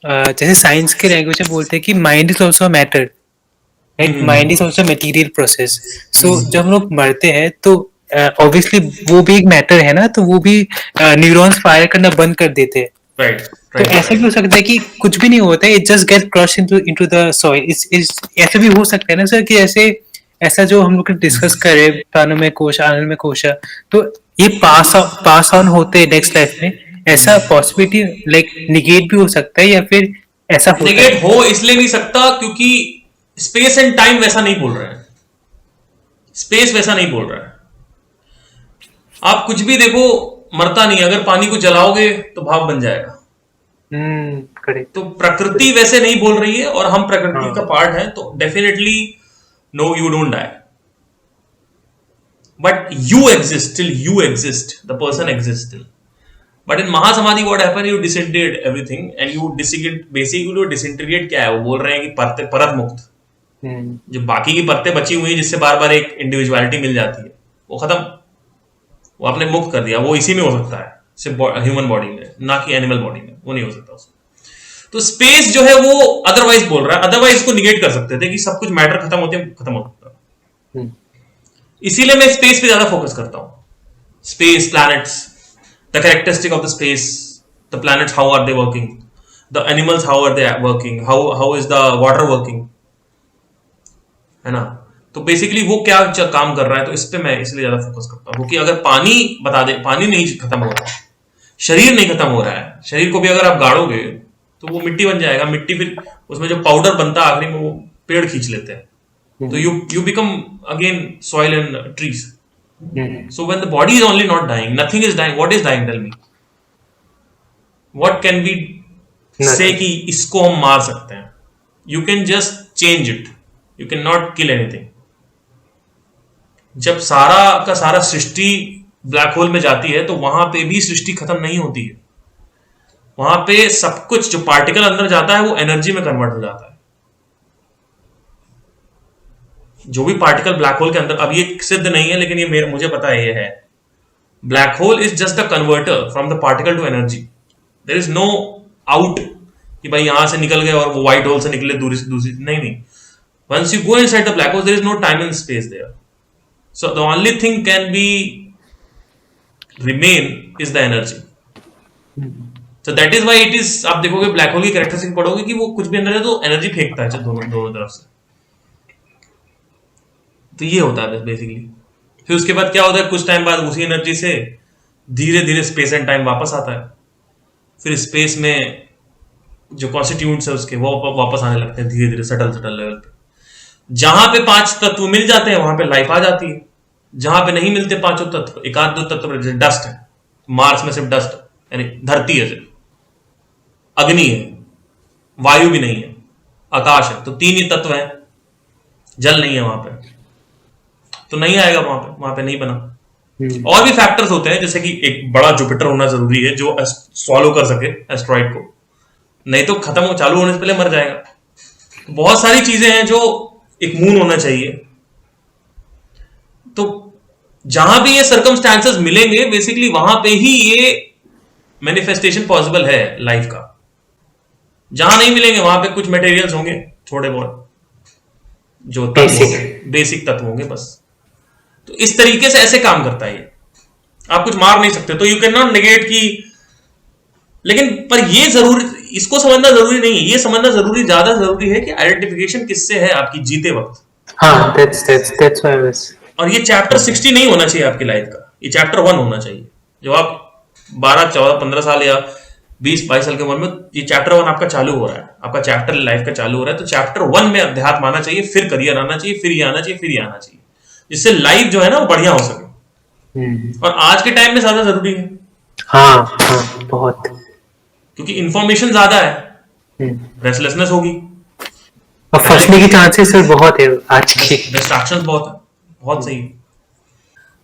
जैसे साइंस के लैंग्वेज में बोलते हैं कि mind is also matter, right? Mind is also material process. So जब हम लोग मरते हैं तो ऑब्वियसली वो भी एक मैटर है ना, तो वो भी न्यूरॉन्स फायर करना बंद कर देते हैं। राइट तो राइट ऐसा भी हो सकता है कि कुछ भी नहीं होता है, it just get crush into the soil. इस ऐसा भी हो सकता है ना सर, कि ऐसे ऐसा जो हम लोग डिस्कस करे प्राणों में कोश आनंद में कोशा, तो ये पास ऑन होते हैं नेक्स्ट लाइफ में। ऐसा पॉसिबिलिटी लाइक निगेट भी हो सकता है, या फिर ऐसा होता नेगेट है? हो इसलिए नहीं सकता क्योंकि स्पेस एंड टाइम वैसा नहीं बोल रहे हैं, स्पेस वैसा नहीं बोल रहा है। आप कुछ भी देखो, मरता नहीं, अगर पानी को जलाओगे तो भाप बन जाएगा। करेक्ट। तो प्रकृति वैसे नहीं बोल रही है और हम प्रकृति का हाँ। पार्ट है, तो definitely no, you don't die, but you exist, till you exist the person exist till. But in mahasamadhi what happen, you disintegrate everything and you disintegrate, basically disintegrate क्या है, वो बोल रहे हैं कि परत मुक्त, हम्म। जो बाकी की परतें बची हुई है जिससे बार बार एक इंडिविजुअलिटी मिल जाती है, वो खत्म, वो आपने मुक्त कर दिया। वो इसी में हो सकता है, सिर्फ ह्यूमन बॉडी में, ना कि एनिमल बॉडी में, वो नहीं हो सकता उसमें। तो स्पेस जो है वो अदरवाइज बोल रहा है, अदरवाइज इसको निगेट कर सकते थे कि सब कुछ मैटर खत्म होते खत्म हो सकता है। हम्म। इसीलिए मैं स्पेस पे ज्यादा फोकस करता हूं। Space, planets, the characteristic of the space, the planets, how are they working, the animals, how are they working, how is the water working, है ना। तो बेसिकली वो क्या काम कर रहा है, तो इस पे मैं इसलिए ज्यादा फोकस करता हूं, क्योंकि अगर पानी बता दे, पानी नहीं खत्म हो रहा है, शरीर नहीं खत्म हो रहा है, शरीर को भी अगर आप गाड़ोगे तो वो मिट्टी बन जाएगा। मिट्टी फिर उसमें जो पाउडर बनता है आखिरी में, वो पेड़ खींच लेते हैं, तो you become again soil and trees. So when the body is only not dying, nothing is dying, what is dying, tell me, what can be say कि इसको हम मार सकते हैं? You can just change it, you can not kill anything. जब सारा का सारा सृष्टि ब्लैक होल में जाती है तो वहां पे भी सृष्टि खत्म नहीं होती है, वहां पे सब कुछ जो पार्टिकल अंदर जाता है वो एनर्जी में कन्वर्ट हो जाता है। जो भी पार्टिकल ब्लैक होल के अंदर, अब ये सिद्ध नहीं है लेकिन ये मुझे पता है, ये है, black hole is just a converter from the particle to energy. There is no out कि भाई यहां से निकल गए और वो व्हाइट होल से निकले दूसरी, नहीं नहीं। Once you go inside the black hole there is no time and space there, so the only thing can be remain is the energy. तो that is why it is, आप देखोगे black hole की characteristic पढ़ोगे कि वो कुछ भी अंदर है तो एनर्जी फेंकता है दोनों दोनों तरफ से। तो ये होता है बेसिकली। फिर उसके बाद क्या होता है, कुछ टाइम बाद उसी एनर्जी से धीरे धीरे स्पेस एंड टाइम वापस आता है, फिर स्पेस में जो कॉन्स्टिट्यूंट्स है उसके वो वापस आने लगते हैं धीरे धीरे, सटल सटल लेवल पे। जहां पे 5 तत्व मिल जाते हैं वहां पे लाइफ आ जाती है, जहां पे नहीं मिलते पांचों तत्व, एक आध दो तत्व, जैसे डस्ट है, मार्स में सिर्फ डस्ट, यानी धरती है सिर्फ, अग्नि है, वायु भी नहीं है, आकाश है, तो 3 ही तत्व है, जल नहीं है वहां पे, तो नहीं आएगा वहां पे नहीं बना। और भी फैक्टर्स होते हैं, जैसे कि एक बड़ा जुपिटर होना जरूरी है जो सॉल्व कर सके एस्ट्रॉइड को, नहीं तो खत्म हो, चालू होने से पहले मर जाएगा। तो बहुत सारी चीजें हैं, जो एक मून होना चाहिए। तो जहां भी ये सर्कमस्टांसेस मिलेंगे बेसिकली वहां पे ही ये मैनिफेस्टेशन पॉसिबल है लाइफ का। जहां नहीं मिलेंगे वहां पे कुछ मटेरियल्स होंगे, थोड़े बहुत जो तत्व होंगे, बेसिक तत्व होंगे बस। तो इस तरीके से ऐसे काम करता है ये, आप कुछ मार नहीं सकते, तो यू कैन नॉट नेगेट की। लेकिन पर ये जरूरी, इसको समझना जरूरी नहीं है, ये समझना ज्यादा जरूरी है कि आइडेंटिफिकेशन किससे है आपकी जीते वक्त। हाँ, that's why I was. और ये चैप्टर 60 नहीं होना चाहिए आपकी लाइफ का, ये चैप्टर 1 होना चाहिए। जो आप 12, 14, 15 साल या 20, 22 साल की उम्र में ये चैप्टर 1 आपका चालू हो रहा है, आपका चैप्टर लाइफ का चालू हो रहा है, तो चैप्टर 1 में अध्यात्म आना चाहिए, फिर करियर आना चाहिए, फिर ये आना चाहिए, फिर ये आना चाहिए, जिससे लाइफ जो है ना वो बढ़िया हो सके। और आज के टाइम में ज्यादा जरूरी है। हाँ हाँ, बहुत। क्योंकि इंफॉर्मेशन ज्यादा है, रेस्टलेसनेस होगी, और फंसने की चांसेस बहुत है आज के। डिस्ट्रैक्शंस बहुत है, बहुत सही।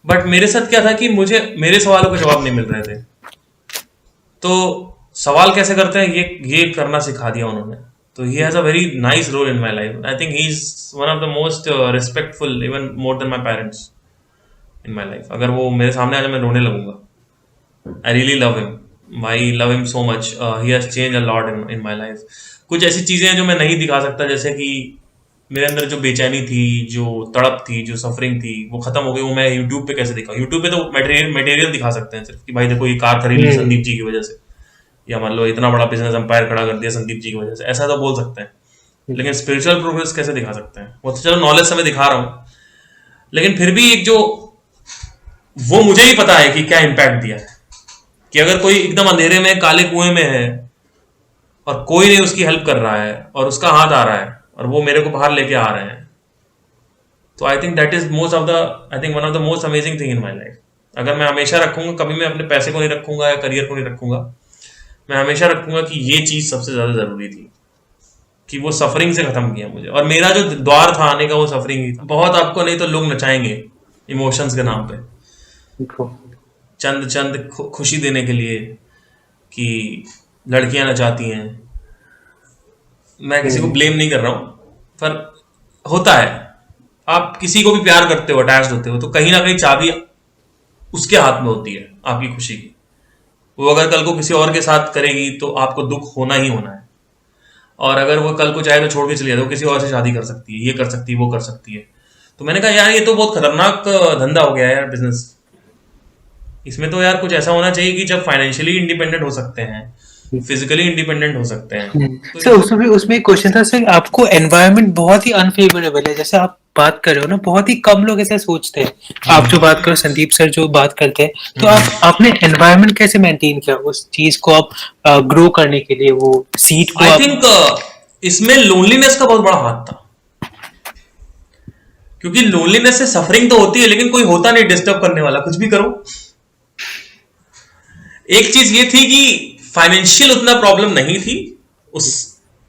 बट मेरे साथ क्या था कि मुझे मेरे सवालों के जवाब नहीं मिल रहे थे, तो सवाल कैसे करते हैं ये करना सिखा दिया उन्होंने। तो he has a very nice role in my life. I think he is one of the most respectful, even more than my parents in my life. अगर वो मेरे सामने आ जाए मैं रोने लगूंगा। I really love him, I love him so much, he has change a lot in my life. कुछ ऐसी चीजें हैं जो मैं नहीं दिखा सकता, जैसे कि मेरे अंदर जो बेचैनी थी, जो तड़प थी, जो सफरिंग थी, वो खत्म हो गई। वो मैं यूट्यूब पे कैसे दिखाऊं? यूट्यूब पे तो मटेरियल दिखा सकते हैं सिर्फ कि भाई देखो ये कार खरीद ली हम्म। संदीप जी की वजह से, या मान लो इतना बड़ा बिजनेस एम्पायर खड़ा कर दिया संदीप जी की वजह से, ऐसा तो बोल सकते हैं। लेकिन स्पिरिचुअल प्रोग्रेस कैसे दिखा सकते हैं? वो तो चलो नॉलेज से मैं दिखा रहा हूँ, लेकिन फिर भी एक जो वो मुझे ही पता है कि क्या इम्पैक्ट दिया है। कि अगर कोई एकदम अंधेरे में काले कुएं में है और कोई नहीं उसकी हेल्प कर रहा है और उसका हाथ आ रहा है और वो मेरे को बाहर लेके आ रहे हैं, तो I think that is most of the I think one of the most amazing thing in my life. अगर मैं हमेशा रखूंगा, कभी मैं अपने पैसे को नहीं रखूंगा या करियर को नहीं रखूंगा, मैं हमेशा रखूंगा कि ये चीज सबसे ज्यादा जरूरी थी, कि वो सफरिंग से खत्म किया मुझे। और मेरा जो द्वार था आने का वो सफरिंग ही था। बहुत आपको नहीं तो लोग नचाएंगे इमोशंस के नाम पे, देखो, चंद चंद खुशी देने के लिए, कि लड़कियां नचाती हैं। मैं किसी को हम्म। ब्लेम नहीं कर रहा हूं, पर होता है, आप किसी को भी प्यार करते हो, अटैच्ड होते हो, तो कहीं ना कहीं चाबी उसके हाथ में होती है आपकी खुशी की। वो अगर कल को किसी और के साथ करेगी तो आपको दुख होना ही होना है। और अगर वो कल को चाहे तो छोड़ के चली जाए, तो किसी और से शादी कर सकती है, ये कर सकती है, वो कर सकती है। तो मैंने कहा यार ये तो बहुत खतरनाक धंधा हो गया है यार, बिजनेस। इसमें तो यार कुछ ऐसा होना चाहिए कि जब फाइनेंशियली इंडिपेंडेंट हो सकते हैं, फिजिकली इंडिपेंडेंट हो सकते हैं, तो सर उसमें एक क्वेश्चन था सर, आपको एनवायरनमेंट बहुत ही अनफेवरेबल है, जैसे आप बात कर रहे हो ना, बहुत ही कम लोग ऐसा सोचते हैं। आप जो बात करो, संदीप सर जो बात करते हैं, तो आप आपने एनवायरनमेंट कैसे मेंटेन किया उस चीज को आप ग्रो करने के लिए, वो सीड को आई आप। थिंक इसमें लोनलीनेस का बहुत बड़ा हाथ था। क्योंकि लोनलीनेस से सफरिंग तो होती है, लेकिन कोई होता नहीं डिस्टर्ब करने वाला, कुछ भी करो। एक चीज ये थी कि फाइनेंशियल उतना प्रॉब्लम नहीं थी उस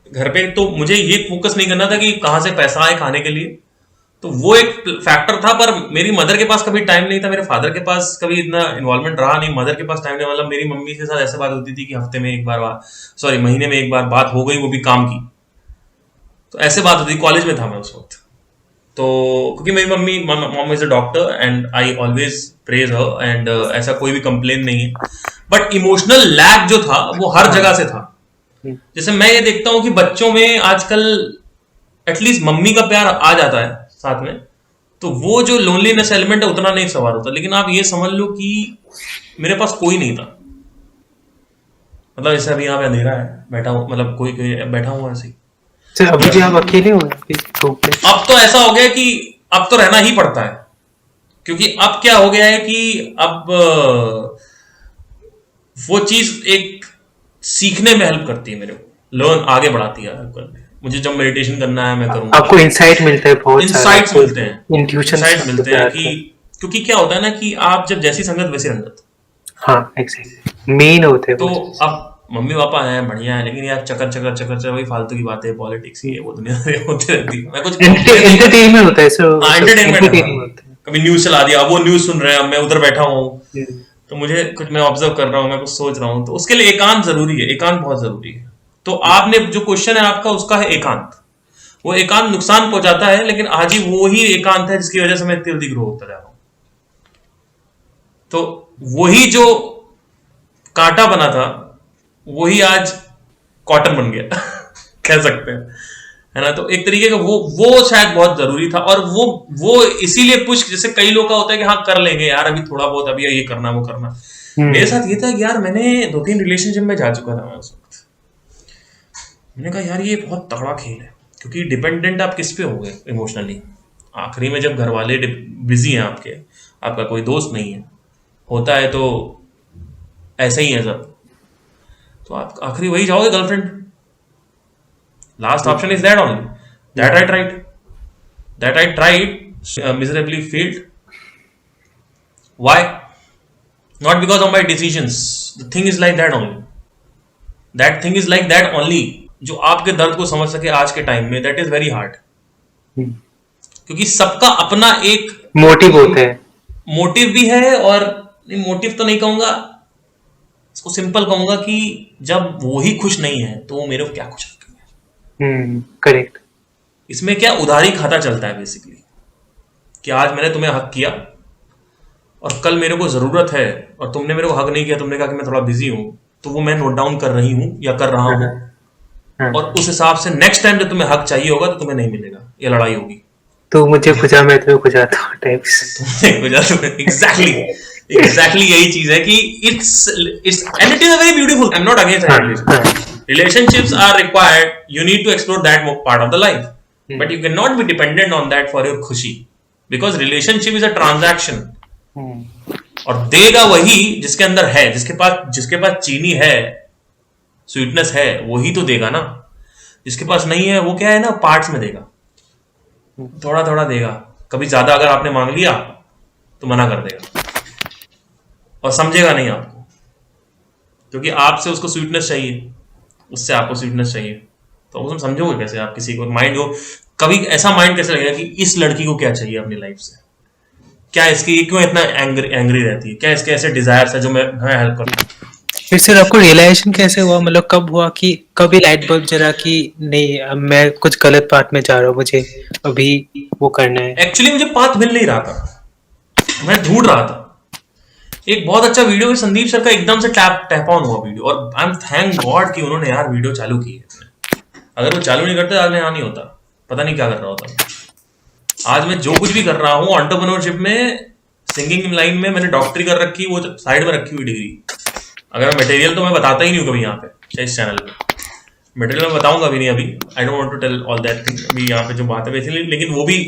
घर पे, तो मुझे ये फोकस नहीं करना था कि कहां से पैसा आए खाने के लिए। तो वो एक फैक्टर था। पर मेरी मदर के पास कभी टाइम नहीं था, मेरे फादर के पास कभी इतना इन्वॉल्वमेंट रहा नहीं, मदर के पास टाइम नहीं। मतलब मेरी मम्मी के साथ ऐसे बात होती थी कि हफ्ते में एक बार बात, सॉरी महीने में एक बार बात हो गई, वो भी काम की। तो ऐसे बात होती, कॉलेज में था मैं उस वक्त। तो क्योंकि मेरी mummy, mom is a doctor and I always praise her, and ऐसा कोई भी कंप्लेन नहीं है। बट इमोशनल लैग जो था वो हर हाँ। जगह से था। जैसे मैं ये देखता हूं कि बच्चों में आजकल एटलीस्ट मम्मी का प्यार आ जाता है साथ में, तो वो जो लोनलीनेस एलिमेंट है उतना नहीं सवार होता। लेकिन आप ये समझ लो कि मेरे पास कोई नहीं था। मतलब जैसे अभी यहाँ पे अंधेरा है, बैठा हूँ, मतलब कोई कोई बैठा हुआ ऐसे ही। सर अभी भी आप अकेले हो इस ग्रुप में? अब तो ऐसा हो गया कि अब तो रहना ही पड़ता है। क्योंकि अब क्या हो गया है कि अब वो चीज एक सीखने में हेल्प करती है मेरे को, लर्न आगे बढ़ाती है हेल्प करने। मुझे जब मेडिटेशन करना है मैं करूंगा, आपको इंसाइट मिलता है बहुत सारा, इंसाइट्स मिलते हैं, इंट्यूशन इंसाइट्स मिलते हैं आते कि हैं। क्योंकि क्या होता है ना कि आप जब जैसी संगत वैसी रंगत। हाँ एग्जैक्टली, मेन होते हैं तो वो। अब मम्मी पापा हैं बढ़िया है, लेकिन यार चक्कर चक्कर चक्कर चक्कर वही फालतू की बातें, पॉलिटिक्स ये वो दुनिया में होती रहती है। मैं कुछ complain नहीं कर, एंटरटेनमेंट होता है सर, हाँ एंटरटेनमेंट है एंटरटेनिंग हाँ। होता है। कभी न्यूज चला दिया, अब वो न्यूज सुन रहे हैं, अब मैं उधर बैठा हूँ, हम्म। तो मुझे कुछ, मैं ऑब्जर्व कर रहा हूँ, मैं कुछ सोच रहा हूँ। तो उसके लिए एकांत जरूरी है, एकांत बहुत जरूरी है। तो आपने जो क्वेश्चन है आपका, उसका है एकांत। वो एकांत नुकसान पहुंचाता है, लेकिन आज ही वो ही एकांत है जिसकी वजह से मैं इतनी जल्दी ग्रो होता जा रहा हूँ। तो वही जो कांटा बना था वही आज कॉटन बन गया कह सकते हैं, है ना। तो एक तरीके का वो शायद बहुत जरूरी था। और वो इसीलिए पुश, जैसे कई लोग का होता है कि हाँ कर लेंगे यार अभी थोड़ा बहुत, अभी ये करना वो करना। मेरे साथ ये था कि यार मैंने 2-3 रिलेशनशिप में जा चुका था मैं उस वक्त। मैंने कहा यार ये बहुत तगड़ा खेल है, क्योंकि डिपेंडेंट आप किस पे हो गए इमोशनली। आखिरी में जब घर वाले बिजी हैं आपके, आपका कोई दोस्त नहीं है, होता है तो ऐसे ही है सब, तो आप आखिरी वही जाओगे girlfriend. Last option is that only, that I tried miserably failed. Why? Not because of my decisions. The thing is like that only. That thing is like that only. जो आपके दर्द को समझ सके आज के टाइम में, दैट इज वेरी हार्ड। क्योंकि सबका अपना एक मोटिव होता है। मोटिव भी है, और मोटिव तो नहीं कहूंगा, इसको सिंपल कहूंगा कि जब वो ही खुश नहीं है तो वो मेरे को क्या खुश रखेंगे। करेक्ट। इसमें क्या उधारी खाता चलता है बेसिकली, कि आज मैंने तुम्हें हक किया और कल मेरे को जरूरत है और तुमने मेरे को हक नहीं किया, तुमने कहा कि मैं थोड़ा बिजी हूं, तो वो मैं नोट डाउन कर रही हूँ या कर रहा हाँ, हूँ, हाँ। और उस हिसाब से नेक्स्ट टाइम जब तुम्हें हक चाहिए होगा तो तुम्हें नहीं मिलेगा, ये लड़ाई होगी। तू मुझे खुजा, मैं तुम्हें खुजाता हूँ टाइप्स। एग्जैक्टली यही चीज है कि it's and it is a very beautiful, I am not against हाँ, relationship, relationships are required, you need to explore that part of the life, but you cannot be dependent on that for your खुशी, because relationship is a transaction, और देगा वही जिसके अंदर है, जिसके पास चीनी है, स्वीटनेस है, वही तो देगा ना। जिसके पास नहीं है वो क्या है ना, पार्ट्स में देगा, थोड़ा थोड़ा देगा। कभी ज्यादा अगर आपने मांग लिया तो मना कर देगा और समझेगा नहीं आपको, क्योंकि आपसे उसको स्वीटनेस चाहिए, उससे आपको स्वीटनेस चाहिए, तो उसमें समझोगे कैसे आप किसी को? माइंड हो कभी ऐसा माइंड कैसे लगेगा कि इस लड़की को क्या चाहिए अपनी लाइफ से, क्या इसकी क्यों इतना एंग्री रहती है, क्या इसके ऐसे डिजायर्स है जो मैं हेल्प करूँ। फिर से आपको रियलाइजेशन कैसे हुआ, मतलब कब हुआ कि कभी लाइट बल्ब जला कि नहीं अब मैं कुछ गलत पाथ में जा रहा हूँ, मुझे अभी वो करना है? एक्चुअली मुझे पाथ मिल नहीं रहा था, मैं ढूंढ रहा था। एक बहुत अच्छा वीडियो है संदीप सर का, एकदम से टैप ऑन हुआ वीडियो, और आई एम थैंक गॉड कि उन्होंने यार वीडियो चालू की है। अगर वो चालू नहीं करते आज मैं यहाँ नहीं होता, पता नहीं क्या कर रहा होता। आज मैं जो कुछ भी कर रहा हूँ एंटरप्रेन्योरशिप में, सिंगिंग लाइन में, मैंने डॉक्टरी कर रखी, वो साइड में रखी हुई डिग्री। अगर मटेरियल तो मैं बताता ही नहीं हूँ कभी यहाँ पे, चाहे इस चैनल पे मटेरियल मैं बताऊंगा भी नहीं अभी, I don't want to tell all that thing अभी यहाँ पे जो बात है बेसिकली, लेकिन वो भी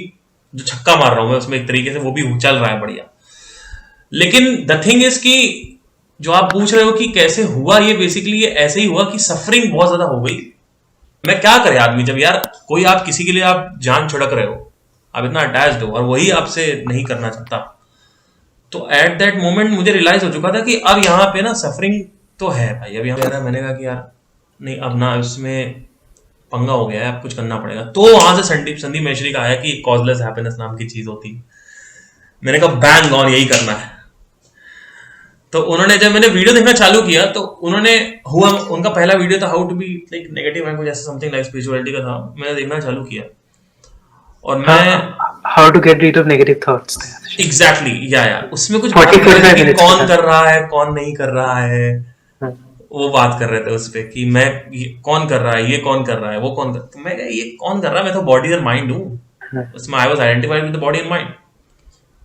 जो छक्का मार रहा हूँ मैं उसमें एक तरीके से, वो भी चल रहा है बढ़िया। लेकिन द थिंग इज कि जो आप पूछ रहे हो कि कैसे हुआ, ये बेसिकली ये ऐसे ही हुआ कि सफरिंग बहुत ज्यादा हो गई। मैं क्या करे आदमी, जब यार कोई आप किसी के लिए आप जान छिड़क रहे हो, आप इतना अटैच्ड हो और वही आपसे नहीं करना चाहता, तो एट दैट मोमेंट मुझे रियलाइज हो चुका था कि अब यहाँ पे ना सफरिंग तो है भाई। अब यहाँ मैंने कहा कि यार नहीं, अब ना इसमें पंगा हो गया है, अब कुछ करना पड़ेगा। तो वहां से संदीप महेश्वरी का आया कि कॉजलेस हैप्पीनेस नाम की चीज होती है। मैंने कहा बैंग ऑन, यही करना है। तो उन्होंने जब मैंने वीडियो देखना चालू किया तो उनका पहला वीडियो था how to be like negative and कुछ ऐसा समथिंग लाइक स्पिरिचुअलिटी का था। मैंने देखना चालू किया और मैं how to get rid of negative thoughts, exactly या उसमें कुछ 45 minutes कौन कर रहा है कौन नहीं कर रहा है, वो बात कर रहे थे उस पे कि मैं कौन कर रहा है, ये कौन कर रहा है, वो कौन कर, तो मैं ये कौन कर रहा है, मैं तो बॉडी और माइंड हूँ। उसमें I was identified with the body and mind.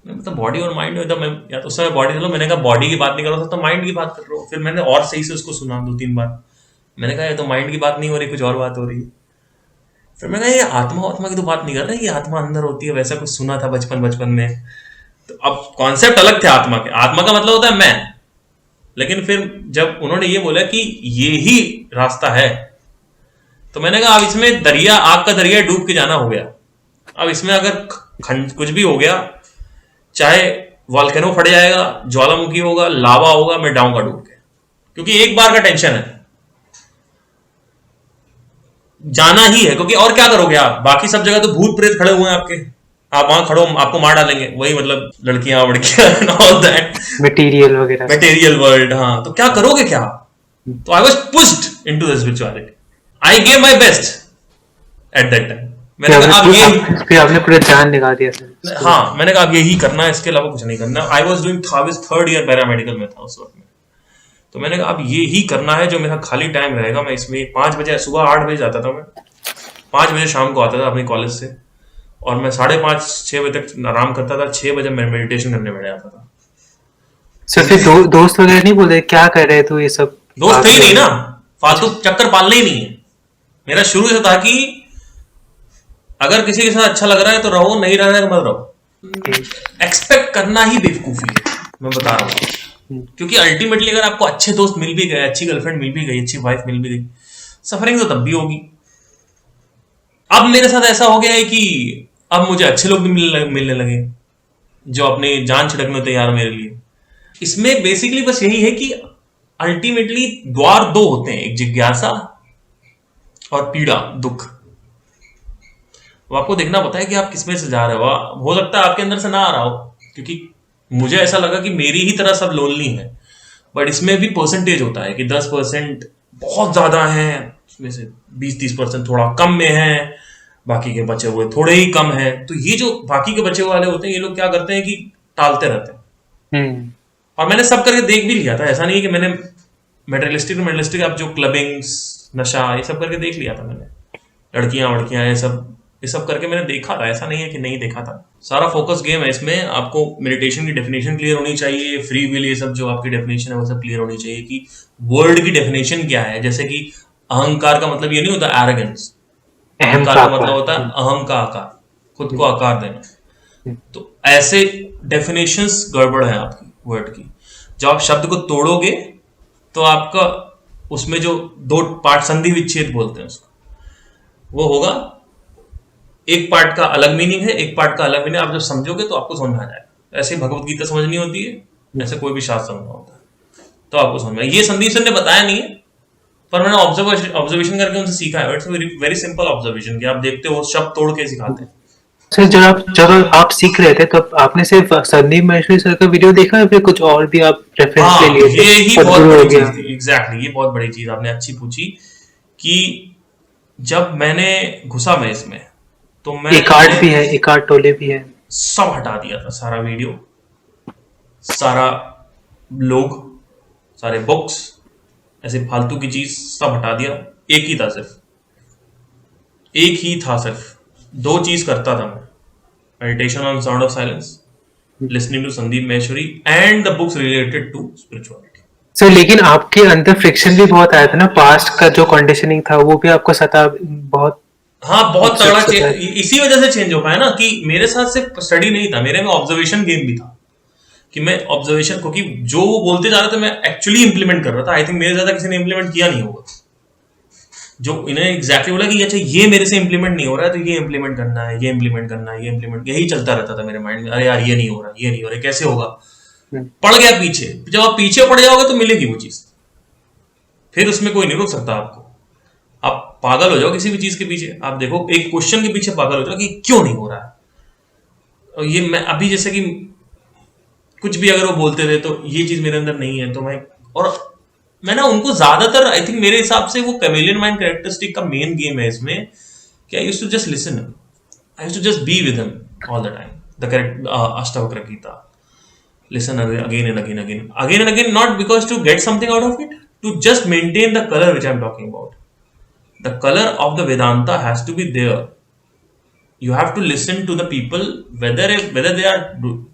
मतलब बॉडी और माइंड में, मैं या तो उस समय बॉडी चलो, मैंने कहा बॉडी की बात नहीं कर रहा था, तो माइंड की बात कर रहा हूँ। फिर मैंने और सही से उसको सुना 2-3 बार, मैंने कहा ये तो माइंड की बात नहीं हो रही, कुछ और बात हो रही है। फिर मैंने कहा ये आत्मा की तो बात नहीं कर रहा है, ये आत्मा अंदर होती है, वैसा कुछ सुना था बचपन में। तो अब कॉन्सेप्ट अलग थे आत्मा के, आत्मा का मतलब होता है मैं। लेकिन फिर जब उन्होंने ये बोला कि ये ही रास्ता है, तो मैंने कहा अब इसमें दरिया, आग का दरिया डूब के जाना हो गया। अब इसमें अगर कुछ भी हो गया, चाहे वॉल्केनो फट जाएगा, ज्वालामुखी होगा, लावा होगा, मैं जाऊंगा डूब के, क्योंकि एक बार का टेंशन है, जाना ही है। क्योंकि और क्या करोगे आप, बाकी सब जगह तो भूत प्रेत खड़े हुए हैं आपके, आप वहां खड़ो आपको मार डालेंगे, वही मतलब लड़कियां वड़कियां ऑल दैट मटेरियल वगैरह, मटेरियल वर्ल्ड। हाँ, तो क्या करोगे क्या? तो I was pushed into the spirituality, I gave my best at that time. मैंने कहा अब ये, फिर आपने पूरा जान निकाल दिया। हाँ, मैंने कहा अब यही करना है, इसके अलावा कुछ नहीं करना। I was doing 3rd year paramedical में था उस वक्त में। तो मैंने कहा अब ये ही करना है, जो मेरा खाली टाइम रहेगा मैं इसमें 5 बजे, सुबह 8 बजे जाता था मैं, 5 बजे शाम को आता था अपने कॉलेज से, और मैं 5:30-6 बजे तक आराम करता था। 6 बजे मैं मेडिटेशन करने बैठ जाता था। सर फिर दोस्त वगैरह नहीं बोलते क्या कर रहे तू, ये सब दोस्त थे ही नहीं ना, फालतू चक्कर पालने ही नहीं है। मेरा शुरू से था कि अगर किसी के साथ अच्छा लग रहा है तो रहो, नहीं रह रहा है तो मत रहो। एक्सपेक्ट करना ही बेवकूफी है, मैं बता रहा हूँ। क्योंकि अल्टीमेटली अगर आपको अच्छे दोस्त मिल भी गए, अच्छी गर्लफ्रेंड मिल भी गई, अच्छी वाइफ मिल भी गई, सफरिंग तो तब भी होगी। अब मेरे साथ ऐसा हो गया है कि अब मुझे अच्छे लोग भी मिलने लगे जो अपनी जान छिड़कने को तैयार मेरे लिए। इसमें बेसिकली बस यही है कि अल्टीमेटली द्वार 2 होते हैं, एक जिज्ञासा और पीड़ा, दुख। वो आपको देखना पता है कि आप किसमें से जा रहे हो सकता है आपके अंदर से ना आ रहा हो, क्योंकि मुझे ऐसा लगा कि मेरी ही तरह सब लोनली है। बट इसमें भी परसेंटेज होता है कि 10% बहुत ज्यादा है, उसमें से 20-30% थोड़ा कम में है, बाकी के बचे हुए थोड़े ही कम है। तो ये जो बाकी के बचे हुए वाले होते हैं, ये लोग क्या करते हैं कि टालते रहते हैं। और मैंने सब करके देख भी लिया था, ऐसा नहीं है कि मेटेरियलिस्टिक आप जो क्लबिंग्स, नशा, ये सब करके देख लिया था मैंने, लड़कियां वड़कियां, ये सब करके मैंने देखा था, ऐसा नहीं है कि नहीं देखा था। सारा फोकस गेम है इसमें। आपको मेडिटेशन की डेफिनेशन क्लियर होनी चाहिए, फ्री विल, ये सब जो आपकी डेफिनेशन है वो सब क्लियर होनी चाहिए कि वर्ड की डेफिनेशन क्या है। जैसे कि अहंकार का मतलब ये नहीं होता एरोगेंस, अहम अहंकार का का मतलब आकार। होता है अहम का आकार, खुद को आकार देना। तो ऐसे डेफिनेशंस गड़बड़ है आपकी वर्ड की। जब आप शब्द को तोड़ोगे तो आपका उसमें जो दो पार्ट, संधि विच्छेद बोलते हैं उसको, वो होगा। एक पार्ट का अलग मीनिंग है, एक पार्ट का अलग मीनिंग। आप जब समझोगे तो आपको समझ में आ जाएगा। ऐसे भगवत गीता समझनी होती है, ऐसे कोई भी शास्त्र समझना होता है, तो आपको समझ में। ये संदीप सर ने बताया नहीं है, पर मैंने ऑब्जर्वेशन करके उनसे सीखा है। It's very very simple observation कि आप देखते हो शब्द तोड़ के सिखाते हैं। सर जब आप सीख रहे थे तो आपने सिर्फ संदीप महेश्वरी सर का वीडियो देखा या फिर कुछ और भी आप रेफरेंस ले हाँ, लिए थे? ये ही बहुत सदगुरु हो बड़ी गया। चीज थी। एग्जैक्टली, ये बहुत बड़ी चीज आपने अच्छी पूछी कि जब मैंने घुसा मैं इसमें, तो एक आर्ट मैंने भी है, एक आर्ट टोले भी है। सब हटा दिया था, सारा वीडियो, सारा लोग, सारे बुक्स, ऐसे फालतू की चीज सब हटा दिया। एक ही था, सिर्फ एक ही था, सिर्फ दो चीज करता था मैं: meditation on sound of silence, listening to Sandeep Maheshwari, and the books related to spirituality. Sir लेकिन आपके अंदर फ्रिक्शन भी बहुत आया था ना, पास्ट का जो कंडीशनिंग था वो भी आपको बहुत हाँ, बहुत तगड़ा सताया। इसी वजह से चेंज हो पाया ना कि मेरे साथ सिर्फ स्टडी नहीं था, मेरे में ऑब्जर्वेशन गेम भी था। कि मैं ऑब्जर्वेशन, क्योंकि जो वो बोलते जा रहे थे मैं एक्चुअली इंप्लीमेंट कर रहा था। आई थिंक मेरे ज्यादा किसी ने इंप्लीमेंट किया नहीं होगा। जो इन्हें एग्जैक्टली बोला कि अच्छा ये मेरे से इंप्लीमेंट नहीं हो रहा है, तो ये इंप्लीमेंट करना है, ये इंप्लीमेंट करना है, ये इंप्लीमेंट, यही चलता रहता था मेरे माइंड में। अरे यार, ये नहीं हो रहा, ये नहीं हो रहा, कैसे होगा? पड़ गया पीछे। जब आप पीछे पड़ जाओगे तो मिलेगी वो चीज, फिर उसमें कोई नहीं रोक सकता आपको। आप पागल हो जाओ किसी भी चीज के पीछे। आप देखो, एक क्वेश्चन के पीछे पागल हो जाओ कि क्यों नहीं हो रहा है। और ये मैं अभी जैसे कि कुछ भी अगर वो बोलते थे तो ये चीज मेरे अंदर नहीं है, तो मैं ना उनको ज्यादातर, आई थिंक मेरे हिसाब से वो कैमेलियन माइंड कैरेक्टरिस्टिक का मेन गेम है इसमें, कि I used to just listen, I used to just be with him all the time. The Ashtavakra Gita, listen again and again, again and again, not because to get something out of it, to just maintain the color which I'm talking about. The color of the Vedanta has to be there. You have to listen to the people, whether they are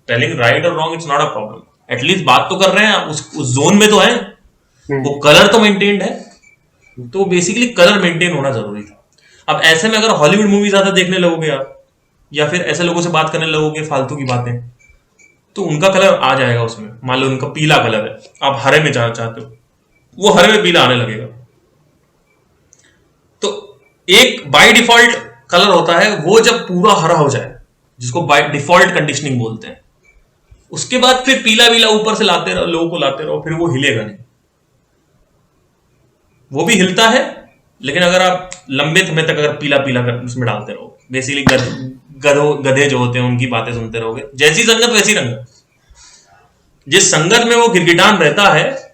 telling right or wrong, it's not a problem. At least बात तो कर रहे हैं, उस zone में तो है, वो कलर तो मेंटेन्ड है। तो बेसिकली कलर मेंटेन होना जरूरी था। अब ऐसे में अगर हॉलीवुड मूवी ज्यादा देखने लगोगे आप, या फिर ऐसे लोगों से बात करने लगोगे फालतू की बातें, तो उनका कलर आ जाएगा उसमें। मान लो उनका पीला कलर है, आप हरे में जाना चाहते हो, वो हरे में पीला आने लगेगा। तो एक बाय डिफॉल्ट कलर होता है, वो जब पूरा हरा हो जाए, जिसको बाय डिफॉल्ट कंडीशनिंग बोलते हैं, उसके बाद फिर पीला पीला ऊपर से लाते रहो, लोगों को लाते रहो, फिर वो हिलेगा नहीं। वो भी हिलता है, लेकिन अगर आप लंबे समय तक अगर पीला पीला कर उसमें डालते रहो, बेसिकली गधे जो होते हैं उनकी बातें सुनते रहोगे, जैसी संगत वैसी रंगत। जिस संगत में वो गिरगिटान रहता है,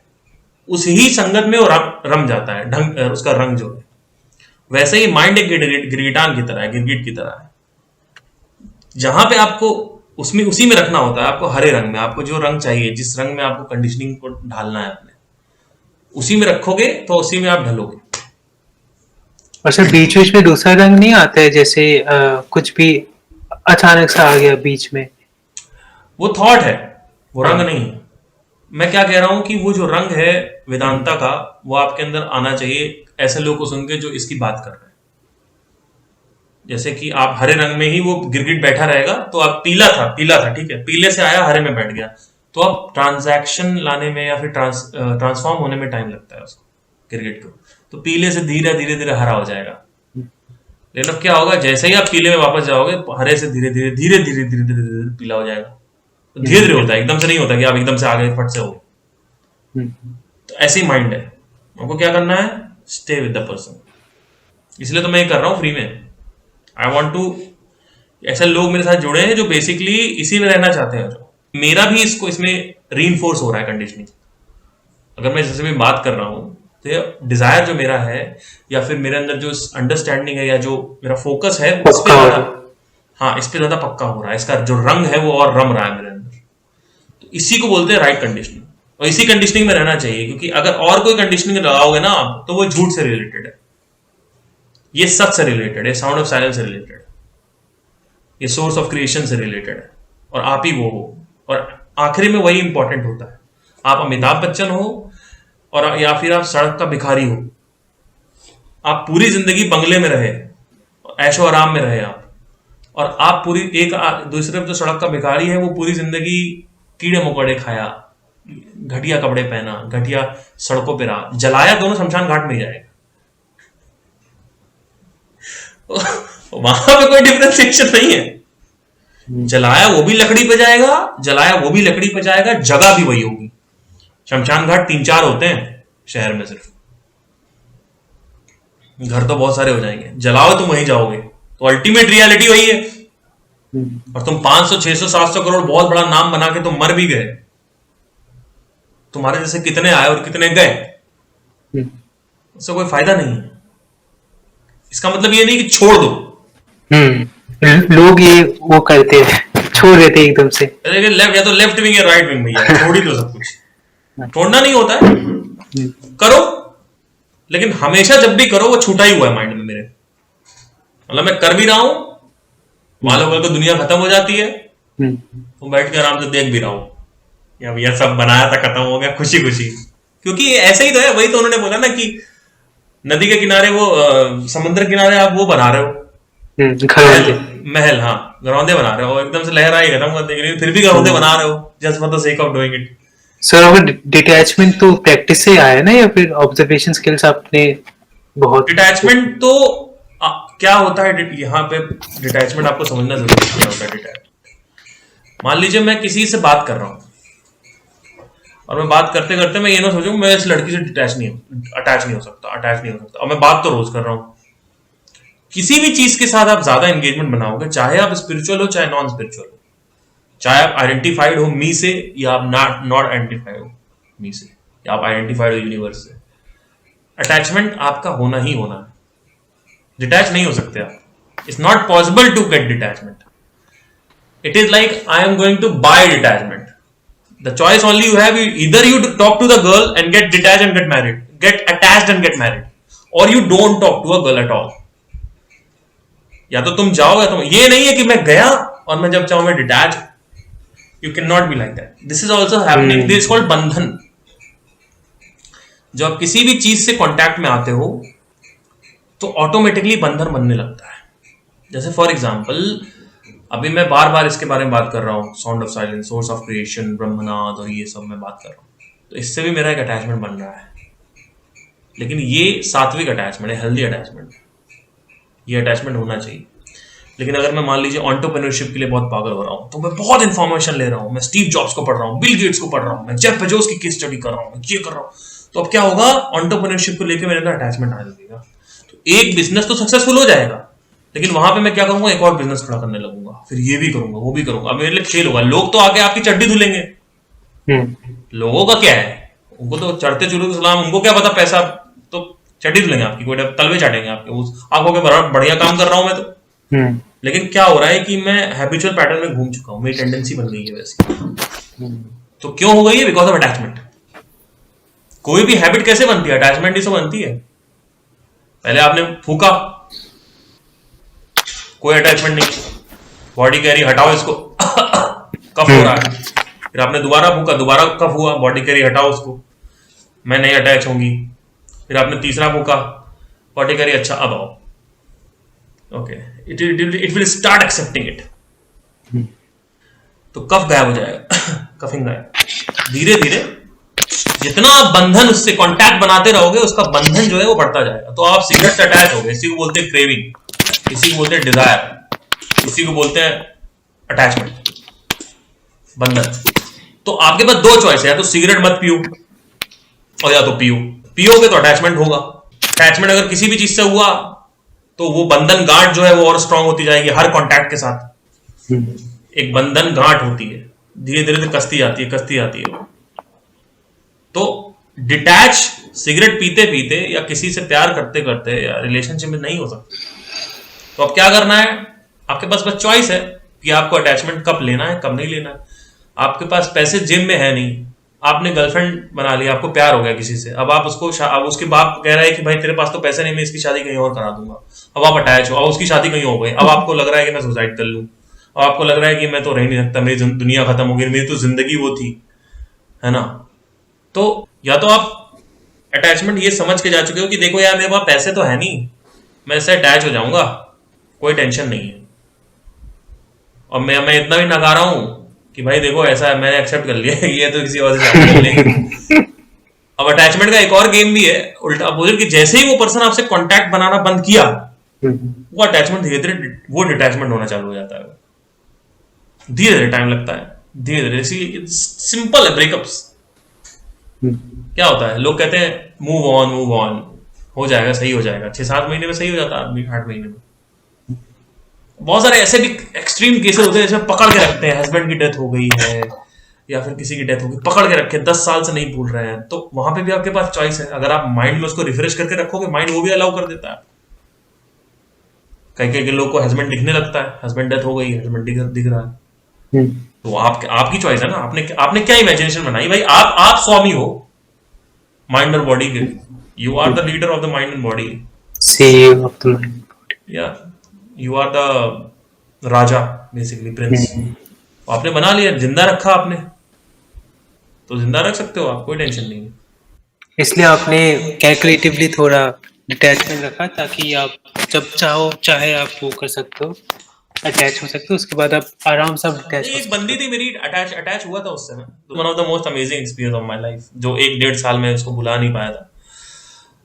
उस ही संगत में वो रम जाता है, ढंग उसका रंग जो है। वैसे ही माइंड एक गिरगिटान की तरह है, गिरगिट की तरह है। जहां पे आपको उसमें उसी में रखना होता है, आपको हरे रंग में, आपको जो रंग चाहिए, जिस रंग में आपको कंडीशनिंग को ढालना है अपने, उसी में रखोगे तो उसी में आप ढलोगे। और सर बीच बीच में दूसरा रंग नहीं आता है, जैसे कुछ भी अचानक से आ गया बीच में? वो थॉट है, वो रंग नहीं है। मैं क्या कह रहा हूं कि वो जो रंग है वेदांता का, वो आपके अंदर आना चाहिए ऐसे लोगों को सुन के जो इसकी बात कर रहे हैं। जैसे कि आप हरे रंग में ही वो गिरगिट बैठा रहेगा, तो आप पीला था, ठीक है, पीले से आया हरे में बैठ गया, तो आप ट्रांजैक्शन लाने में या फिर ट्रांसफॉर्म होने में टाइम लगता है उसको, गिरगिट को। तो पीले से धीरे धीरे हरा हो जाएगा। लेकिन अब क्या होगा, जैसे ही आप पीले में वापस जाओगे, हरे से धीरे धीरे पीला हो जाएगा। तो धीरे धीरे होता है, एकदम से नहीं होता कि आप एकदम से आगे फट से हो। तो ऐसे ही माइंड है, आपको क्या करना है, स्टे विद द पर्सन। इसलिए तो मैं ये कर रहा हूँ फ्री में। आई वॉन्ट टू, ऐसे लोग मेरे साथ जुड़े हैं जो बेसिकली इसी में रहना चाहते हैं। जो मेरा भी इसमें रीइंफोर्स हो रहा है कंडीशनिंग। अगर मैं जैसे भी बात कर रहा हूँ, तो डिजायर जो मेरा है, या फिर मेरे अंदर जो अंडरस्टैंडिंग है, या जो मेरा फोकस है, उस पे ज्यादा, हाँ, इस पे ज्यादा पक्का हो रहा है। इसका जो रंग है वो और रम रहा है मेरे अंदर। तो इसी को बोलते हैं राइट कंडीशनिंग। और इसी कंडीशनिंग में रहना चाहिए, क्योंकि अगर और कोई कंडीशनिंग लगाओगे ना आप, तो वो झूठ से रिलेटेड है, ये सच से रिलेटेड है, साउंड ऑफ साइलेंस से रिलेटेड है, ये सोर्स ऑफ क्रिएशन से रिलेटेड है, और आप ही वो हो। और आखिरी में वही इंपॉर्टेंट होता है, आप अमिताभ बच्चन हो और या फिर आप सड़क का भिखारी हो, आप पूरी जिंदगी बंगले में रहे, ऐशो आराम में रहे आप, और आप पूरी एक दूसरे जो सड़क का भिखारी है वो पूरी जिंदगी कीड़े मकोड़े खाया, घटिया कपड़े पहना, घटिया सड़कों पे रहा, जलाया दोनों शमशान घाट में ही जाएगा। वहां पे कोई डिफरेंशिएशन नहीं है, जलाया वो भी लकड़ी पे जाएगा, जलाया वो भी लकड़ी पे जाएगा, जगह भी वही होगी। शमशान घाट 3-4 होते हैं शहर में, सिर्फ घर तो बहुत सारे हो जाएंगे, जलाओ तुम वहीं जाओगे, तो अल्टीमेट रियलिटी वही है। और तुम 500 600 700 करोड़ बहुत बड़ा नाम बना के तुम मर भी गए, तुम्हारे जैसे कितने आए और कितने गए, उससे कोई फायदा नहीं है। इसका मतलब ये नहीं कि छोड़ दो, लोग ये वो करते हैं, छोड़ देते हैं एकदम से। लेकिन लेफ्ट या तो लेफ्ट विंग या राइट विंग, भैया छोड़ ही दो सब कुछ, छोड़ना नहीं होता है, करो, लेकिन हमेशा जब भी करो वो छूटा ही हुआ है माइंड में मेरे, मतलब मैं कर भी रहा हूं, मान लो कल को दुनिया खत्म हो जाती है तो बैठ के आराम से देख भी रहा हूं, या भैया सब बनाया था खत्म हो गया, खुशी खुशी, क्योंकि ऐसे ही तो है, वही तो उन्होंने बोला ना कि नदी के किनारे वो समुद्र किनारे आप वो बना रहे हो महल, हाँ घरौंदे बना रहे हो, एकदम से लहर आई खत्म कर देंगे, फिर भी घरौंदे बना रहे हो just for the sake of doing it. Sir अगर डिटैचमेंट तो प्रैक्टिस से आया ना, या फिर ऑब्जर्वेशन स्किल्स आपने बहुत? डिटैचमेंट तो क्या होता है, यहाँ पे डिटैचमेंट आपको समझना जरूरी है, क्या होता है डिटैचमेंट। मान लीजिए मैं किसी से बात कर रहा हूँ और मैं बात करते करते मैं ये ना सोचूं मैं इस लड़की से अटैच नहीं हो सकता, और मैं बात तो रोज कर रहा हूँ। किसी भी चीज के साथ आप ज्यादा एंगेजमेंट बनाओगे, चाहे आप स्पिरिचुअल हो चाहे नॉन स्पिरिचुअल हो, चाहे आप आइडेंटिफाइड हो मी से या आप नॉट आइडेंटिफाइड हो मी से, या आप आइडेंटिफाइड हो यूनिवर्स से, अटैचमेंट आपका होना ही होना है, डिटैच नहीं हो सकते आप। It's not possible to get detachment. It is like I am going to buy detachment. The choice only you have, either you talk to the girl and get detached and get married, get attached and get married, or you don't talk to a girl at all। या तो तुम जाओ या तुम, ये नहीं है कि मैं गया और मैं जब चाहूं मैं detach, you can not be like that. This is also happening, this is called बंधन। जब आप किसी भी चीज से कांटेक्ट में आते हो तो ऑटोमेटिकली बंधन बनने लगता है। जैसे फॉर एग्जाम्पल अभी मैं बार बार इसके बारे में बात कर रहा हूँ, sound of silence, source of creation, ब्रह्मनाद और ये सब मैं बात कर रहा हूँ, तो इससे भी मेरा एक अटैचमेंट बन रहा है, लेकिन ये सात्विक अटैचमेंट है, हेल्दी अटैचमेंट, ये अटैचमेंट होना चाहिए। लेकिन अगर मैं मान लीजिए एंटरप्रेन्योरशिप के लिए बहुत पागल हो रहा हूँ, तो मैं बहुत इंफॉर्मेशन ले रहा हूँ, मैं स्टीव जॉब्स को पढ़ रहा हूँ, बिल गेट्स को पढ़ रहा हूँ, मैं जेफ बेजोस की केस स्टडी कर रहा हूँ, मैं ये कर रहा हूँ, तो अब क्या होगा, एंटरप्रेन्योरशिप को लेकर मेरे अंदर अटैचमेंट आने लगेगा। तो एक बिजनेस तो सक्सेसफुल हो जाएगा, लेकिन वहां पे मैं क्या करूंगा, एक और बिजनेस खड़ा करने लगूंगा, फिर ये भी करूंगा वो भी करूंगा। अब मेरे लिए खेल होगा, लोग तो आके आपकी चड्डी धुलेंगे, लोगों का क्या है, उनको तो चढ़ते चुरू सलाम, उनको क्या पता, पैसा तो चड्डी धुलेंगे आपकी, कोई तलवे चाटेंगे आपके, आप हो गए बढ़िया काम कर रहा हूं मैं तो। लेकिन क्या हो रहा है कि मैं हैबिचुअल पैटर्न में घूम चुका हूं, मेरी टेंडेंसी बन गई है वैसी। तो क्यों हो गई है? Because of attachment. कोई भी हैबिट कैसे बनती है? अटैचमेंट ही से बनती है। पहले आपने फूका, कोई अटैचमेंट नहीं, बॉडी कैरी हटाओ इसको कफ हो रहा है, फिर आपने दोबारा फूका, दोबारा कफ हुआ, बॉडी कैरी हटाओ उसको, मैं नहीं अटैच होंगी, फिर आपने तीसरा फूका, बॉडी कैरी, अच्छा अब आओ, okay, it will start accepting it, तो कफ गायब हो जाएगा कफिंग गायब। धीरे धीरे जितना आप बंधन उससे कांटेक्ट बनाते रहोगे, उसका बंधन जो है वो बढ़ता जाएगा। तो आप सिगरेट से अटैच हो गए, इसी को बोलते हैं क्रेविंग, इसी को बोलते हैं डिजायर, इसी को बोलते हैं अटैचमेंट, बंधन। तो आपके पास दो चॉइस है, या तो सिगरेट मत पियो और या तो पियो। पियोगे तो अटैचमेंट होगा। अटैचमेंट अगर किसी भी चीज से हुआ तो वो बंधन गांठ जो है वो और स्ट्रांग होती जाएगी। हर कांटेक्ट के साथ एक बंधन गांठ होती है, धीरे धीरे कसती जाती है। तो डिटैच सिगरेट पीते पीते या किसी से प्यार करते करते या रिलेशनशिप में नहीं हो सकता। तो अब क्या करना है? आपके पास बस चॉइस है कि आपको अटैचमेंट कब लेना है कब नहीं लेना है। आपके पास पैसे जिम में है नहीं, आपने गर्लफ्रेंड बना लिया, आपको प्यार हो गया किसी से, अब आप अब उसके बाप कह रहा है कि भाई तेरे पास तो पैसे नहीं, मैं इसकी शादी कहीं और करा दूंगा। अब आप अटैच हो, अब उसकी शादी कहीं हो गई, अब आपको लग रहा है कि मैं सुसाइड कर लूं, अब आपको लग रहा है कि मैं तो रह नहीं सकता, मेरी दुनिया खत्म हो गई, मेरी तो जिंदगी वो थी, है ना। तो या तो आप अटैचमेंट ये समझ के जा चुके हो कि देखो यार मेरे पास पैसे तो है नहीं, मैं इससे अटैच हो जाऊंगा, कोई टेंशन नहीं है। और मैं इतना भी नकारा हूं कि भाई देखो ऐसा है, मैंने एक्सेप्ट कर लिया ये तो किसी और से शादी कर लेंगे। अब अटैचमेंट का एक और गेम भी है उल्टा अपोजिट, कि जैसे ही वो पर्सन आपसे कांटेक्ट बनाना बंद किया, वो अटैचमेंट धीरे धीरे वो डिटैचमेंट होना चालू हो जाता है। धीरे धीरे टाइम लगता है, धीरे धीरे, इसीलिए सिंपल है ब्रेकअप्स। क्या होता है, लोग कहते हैं मूव ऑन हो जाएगा, सही हो जाएगा, 6-7 महीने में सही हो जाता है आदमी, 8 महीने में। बहुत सारे ऐसे भी एक्सट्रीम केसेस होते हैं जिसमें पकड़ के रखते हैं, हस्बैंड की डेथ हो गई है या फिर किसी की डेथ हो गई, पकड़ के रखे 10 साल से नहीं भूल रहे हैं, तो वहां पे भी आपके पास चॉइस है। अगर आप माइंड में उसको रिफ्रेश करके रखोगे, माइंड वो भी अलाउ कर देता है। कई कई लोग को हस्बैंड दिखने लगता है, हस्बैंड डेथ हो गई, हस्बैंड दिख रहा है, तो आपकी चॉइस है ना। आपने क्या इमेजिनेशन बनाई भाई, आप स्वामी हो माइंड और बॉडी के, you are the leader of the mind and body, save of the mind, या you are the raja basically, prince. आपने बना लिया, जिंदा रखा आपने, तो जिंदा रख सकते हो आप, कोई टेंशन नहीं है। इसलिए आपने कैलकुलेटिवली थोड़ा डिटैचमेंट रखा ताकि आप जब चाहो चाहे आप वो कर सकते हो, अटैच हो सकते हो, उसके बाद आप आराम से डिटैच हो एक सकते बंदी थी मेरी, अटैच हुआ था उससे मैं, one of the most amazing experience of my life, जो 1-1.5 साल में उसको भुला नहीं पाया था।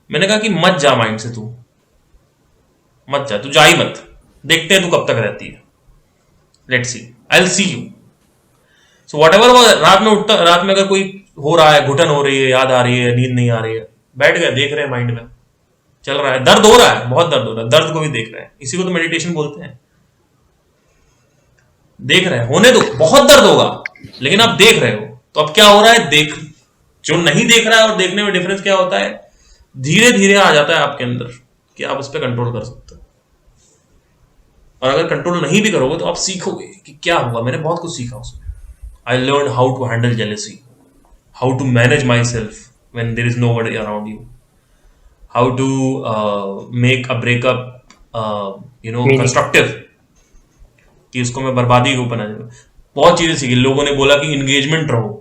मैंने कहा कि मत जा माइंड से, तू मत जा, तू जा ही मत, देखते हैं तू कब तक रहती है, let's see, I will see you. So what ever, वो रात में अगर कोई हो रहा है, घुटन हो रही है, याद आ रही है, नींद नहीं आ रही है, बैठ गए, देख रहे हैं माइंड में चल रहा है, दर्द हो रहा है, बहुत दर्द हो रहा है, दर्द को भी देख रहे हैं, इसी को तो मेडिटेशन बोलते हैं। देख रहे हैं, होने दो, बहुत दर्द होगा, लेकिन आप देख रहे हो, तो अब क्या हो रहा है, जो नहीं देख रहा है और देखने में डिफरेंस क्या होता है, धीरे धीरे आ जाता है आपके अंदर कि आप उस पर कंट्रोल कर सकते हो। और अगर कंट्रोल नहीं भी करोगे तो आप सीखोगे कि क्या हुआ, मैंने बहुत कुछ सीखा उसमें। I learn how to handle jealousy, how to manage myself when there is nobody around you, how to make a breakup constructive, कि उसको मैं बर्बादी के ऊपर ना जाऊं। बहुत चीजें सीखी। लोगों ने बोला कि इंगेजमेंट रहो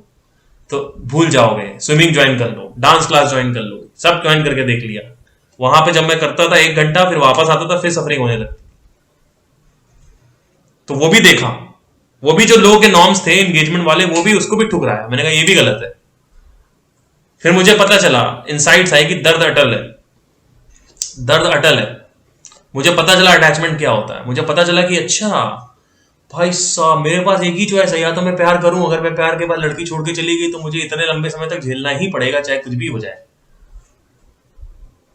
तो भूल जाओगे, स्विमिंग ज्वाइन कर लो, डांस क्लास ज्वाइन कर लो, सब ज्वाइन करके देख लिया। वहां पे जब मैं करता था 1 घंटा, फिर वापस आता था, फिर सफरिंग होने लगती, तो वो भी देखा, वो भी जो लोगों के नॉर्म्स थे एंगेजमेंट वाले, वो भी उसको भी ठुकराया। मैंने कहा ये भी गलत है। फिर मुझे पता चला, इनसाइट्स आई कि दर्द अटल है, दर्द अटल है। मुझे पता चला अटैचमेंट क्या होता है, मुझे पता चला कि अच्छा भाई साहब, मेरे पास एक ही चॉइस है, या तो मैं प्यार करूं, अगर मैं प्यार के बाद लड़की छोड़ के चली गई तो मुझे इतने लंबे समय तक झेलना ही पड़ेगा, चाहे कुछ भी हो जाए,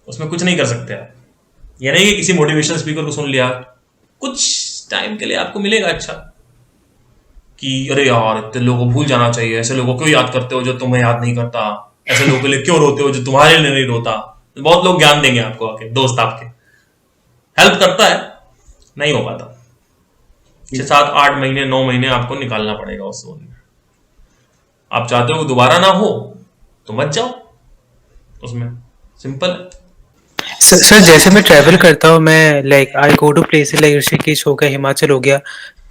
उसमें कुछ नहीं कर सकते आप। ये नहीं कि किसी मोटिवेशनल स्पीकर को सुन लिया, कुछ टाइम के लिए आपको मिलेगा अच्छा कि अरे यार इतने लोगों को भूल जाना चाहिए, ऐसे लोगों को क्यों याद करते हो जो तुम्हें याद नहीं करता, ऐसे लोगों के लिए क्यों रोते हो जो तुम्हारे लिए नहीं रोता। बहुत लोग ज्ञान देंगे आपको आके, दोस्त आपके, हेल्प करता है, नहीं हो पाता। 6-7-8 महीने 9 महीने आपको निकालना पड़ेगा उस जोन में। आप चाहते हो दोबारा ना हो तो मत जाओ उसमें, सिंपल है। सर जैसे मैं ट्रैवल करता हूँ, मैं like I go to places like Rishikesh हो गया, हिमाचल हो गया,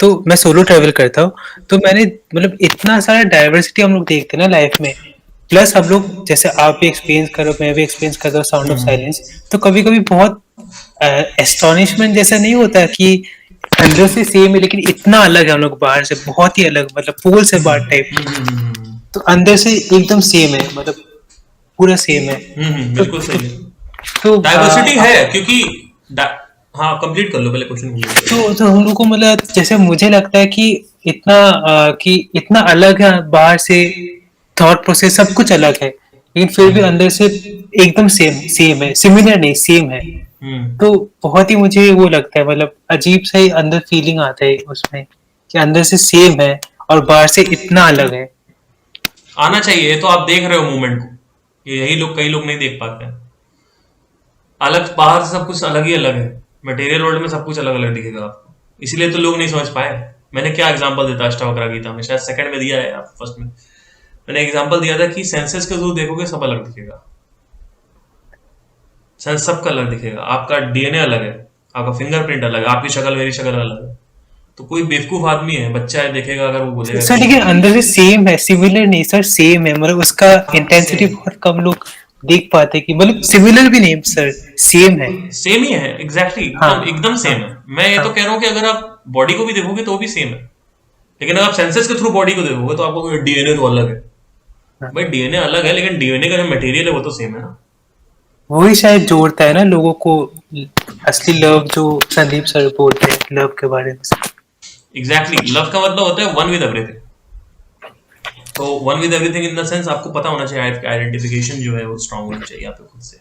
तो मैं सोलो ट्रैवल करता हूँ। तो मैंने मतलब इतना सारा डाइवर्सिटी हम लोग देखते हैं ना लाइफ में, प्लस हम लोग जैसे आप भी एक्सपीरियंस करो, मैं भी एक्सपीरियंस करता हूँ साउंड ऑफ साइलेंस, तो कभी कभी बहुत एस्टोनिशमेंट जैसा नहीं होता कि अंदर से सेम है लेकिन इतना अलग है हम लोग बाहर से, बहुत ही अलग, मतलब पोल से बाहर टाइप, तो अंदर से एकदम सेम है, मतलब पूरा सेम है। बिल्कुल सही है, तो डाइवर्सिटी है क्योंकि हाँ कंप्लीट कर लो पहले क्वेश्चन। तो हम लोग को मतलब जैसे मुझे लगता है कि इतना अलग है बाहर से, थॉट प्रोसेस सब कुछ अलग है, लेकिन फिर भी अंदर से एकदम सेम है, सिमिलर नहीं सेम है। तो बहुत ही मुझे वो लगता है, मतलब अजीब सा ही अंदर फीलिंग आता है उसमें कि अंदर से सेम है और बाहर से इतना अलग है। आना चाहिए, तो आप देख रहे हो मूवमेंट को, यही लोग, कई लोग नहीं देख पाते हैं। अलग, बाहर से सब कुछ अलग ही अलग है, मटेरियल वर्ल्ड में सब कुछ अलग अलग दिखेगा आपको, इसलिए तो लोग नहीं समझ पाए। मैंने क्या एग्जांपल देता अष्टावक्र गीता में, शायद सेकंड में दिया है, आप फर्स्ट में। मैंने एग्जांपल दिया था कि सेंसेस के थ्रू देखोगे सब अलग दिखेगा, सेंस सबका अलग दिखेगा, आपका डीएनए अलग है, आपका फिंगरप्रिंट अलग है, आपकी शक्ल मेरी शक्ल अलग है। तो कोई बेवकूफ आदमी है, बच्चा है, देखेगा अगर वो बोलेगा सर कि लेकिन अंदर से सेम है, सिमिलर नहीं सर, सेम है, मतलब उसका हाँ इंटेंसिटी सेम, बहुत कम लोग देख पाते कि मतलब सिमिलर भी नहीं सर, सेम है। सेम ही है एग्जैक्टली एकदम हाँ एकदम हाँ सेम है। मैं ये तो हाँ कह रहा हूँ कि अगर आप बॉडी को भी देखोगे तो भी सेम है, लेकिन अगर आप सेंसेस के थ्रू बॉडी को देखोगे तो आपको डीएनए तो अलग है। हाँ। भाई डीएनए अलग है लेकिन डीएनए का जो मटेरियल है वो तो सेम है ना। वही शायद जोड़ता है ना लोगों को, असली लव जो संदीप सर बोलते हैं लव के बारे में। एग्जैक्टली लव का मतलब होता है वन विद एवरीथिंग। तो one with everything in the sense आपको पता होना चाहिए, आइडेंटिफिकेशन जो है वो स्ट्रांग होनी चाहिए आप खुद से,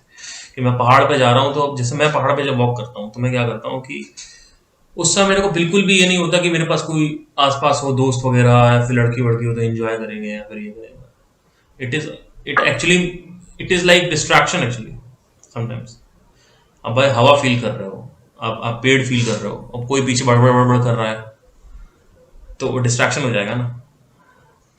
कि मैं पहाड़ पे जा रहा हूँ। तो अब जैसे मैं पहाड़ पे जब वॉक करता हूँ तो मैं क्या करता हूँ कि उस समय मेरे को बिल्कुल भी ये नहीं होता कि मेरे पास कोई आसपास हो दोस्त वगैरह या फिर लड़की वड़की हो तो एंजॉय करेंगे या फिर ये करेंगे। It is it actually it is like distraction actually sometimes. अब भाई हवा फील कर रहे हो, आप पेड़ फील कर रहे हो, अब कोई पीछे बड़बड़ बड़बड़ कर रहा है तो डिस्ट्रैक्शन हो जाएगा ना।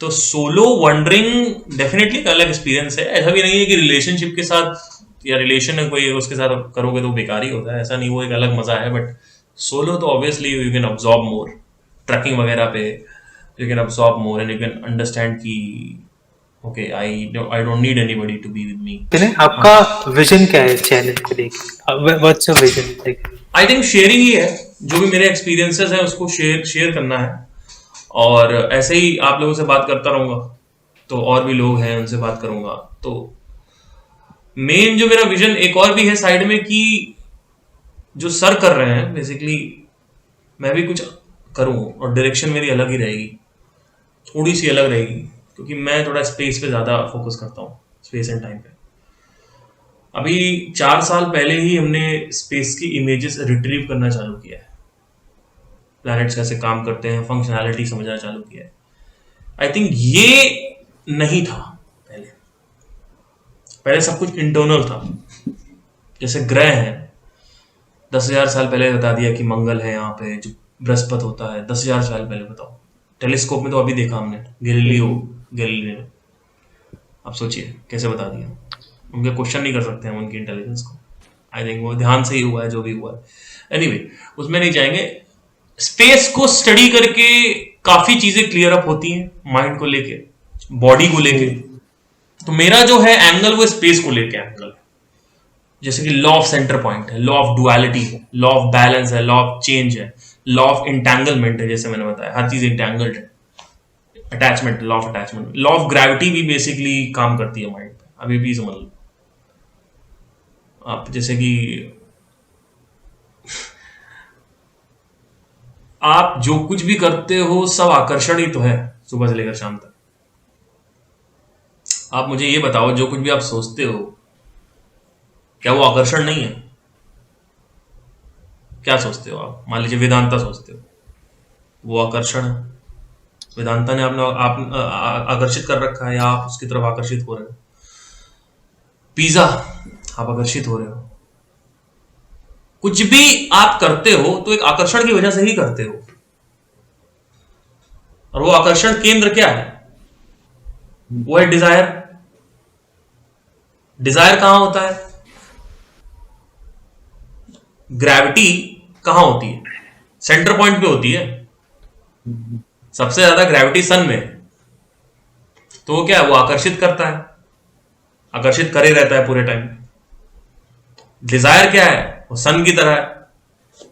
तो सोलो वंडरिंग डेफिनेटली एक अलग एक्सपीरियंस है। ऐसा भी नहीं है कि रिलेशनशिप के साथ या रिलेशन है कोई उसके साथ करोगे तो बेकार ही होता है, ऐसा नहीं, वो एक अलग मजा है। बट सोलो तो obviously you can absorb more, trekking वगैरह पे you can absorb more and you can understand कि okay I don't need anybody to be with me. चलिए, हाँ, आपका विजन क्या है चैनल को लेके, what's your vision like? I think sharing ही है, जो भी मेरे एक्सपीरियंसेस है उसको शेयर शेयर करना है। और ऐसे ही आप लोगों से बात करता रहूंगा, तो और भी लोग हैं उनसे बात करूंगा। तो मेन जो मेरा विजन एक और भी है साइड में कि जो सर कर रहे हैं बेसिकली मैं भी कुछ करूं, और डायरेक्शन मेरी अलग ही रहेगी, थोड़ी सी अलग रहेगी, क्योंकि मैं थोड़ा स्पेस पे ज्यादा फोकस करता हूँ, स्पेस एंड टाइम पे। अभी 4 साल पहले ही हमने स्पेस की इमेजेस रिट्रीव करना चालू किया है, प्लैनेट्स कैसे काम करते हैं, फंक्शनैलिटी समझना चालू किया है। आई थिंक ये नहीं था पहले, पहले सब कुछ इंटरनल था। जैसे ग्रह हैं, 10,000 साल पहले बता दिया कि मंगल है यहाँ पे, जो बृहस्पति होता है 10,000 साल पहले बताओ। टेलीस्कोप में तो अभी देखा हमने, गैलीलियो ने। अब सोचिए कैसे बता दिया। उनके क्वेश्चन नहीं कर सकते हम उनकी इंटेलिजेंस को। आई थिंक वो ध्यान से ही हुआ है जो भी हुआ है। एनीवे उसमें नहीं जाएंगे। स्पेस को स्टडी करके काफी चीजें क्लियर अप होती हैं माइंड को लेके, बॉडी को लेके। तो मेरा जो है एंगल वो स्पेस को लेके एंगल है। जैसे कि लॉ ऑफ सेंटर पॉइंट है, लॉ ऑफ डुअलिटी है, लॉ ऑफ बैलेंस है, लॉ ऑफ चेंज है, लॉ ऑफ इंटेंगलमेंट है, जैसे मैंने बताया हर चीज इंटेंगल्ड है। Attachment, law of attachment, law of gravity भी बेसिकली काम करती है माइंड पे, अभी भी समझ लो आप। जैसे कि आप जो कुछ भी करते हो सब आकर्षण ही तो है, सुबह से लेकर शाम तक। आप मुझे ये बताओ, जो कुछ भी आप सोचते हो क्या वो आकर्षण नहीं है? क्या सोचते हो आप? मान लीजिए वेदांता सोचते हो, वो आकर्षण है। वेदांता ने आपने आकर्षित कर रखा है, या आप उसकी तरफ आकर्षित हो रहे हो। पिज्जा, आप आकर्षित हो रहे हो। कुछ भी आप करते हो तो एक आकर्षण की वजह से ही करते हो, और वो आकर्षण केंद्र क्या है? वो है डिजायर। डिजायर कहां होता है? ग्रेविटी कहां होती है? सेंटर पॉइंट पे होती है। सबसे ज्यादा ग्रेविटी सन में है। तो वो क्या है? वो आकर्षित करता है, आकर्षित करे रहता है पूरे टाइम। डिजायर क्या है? वो सन की तरह है,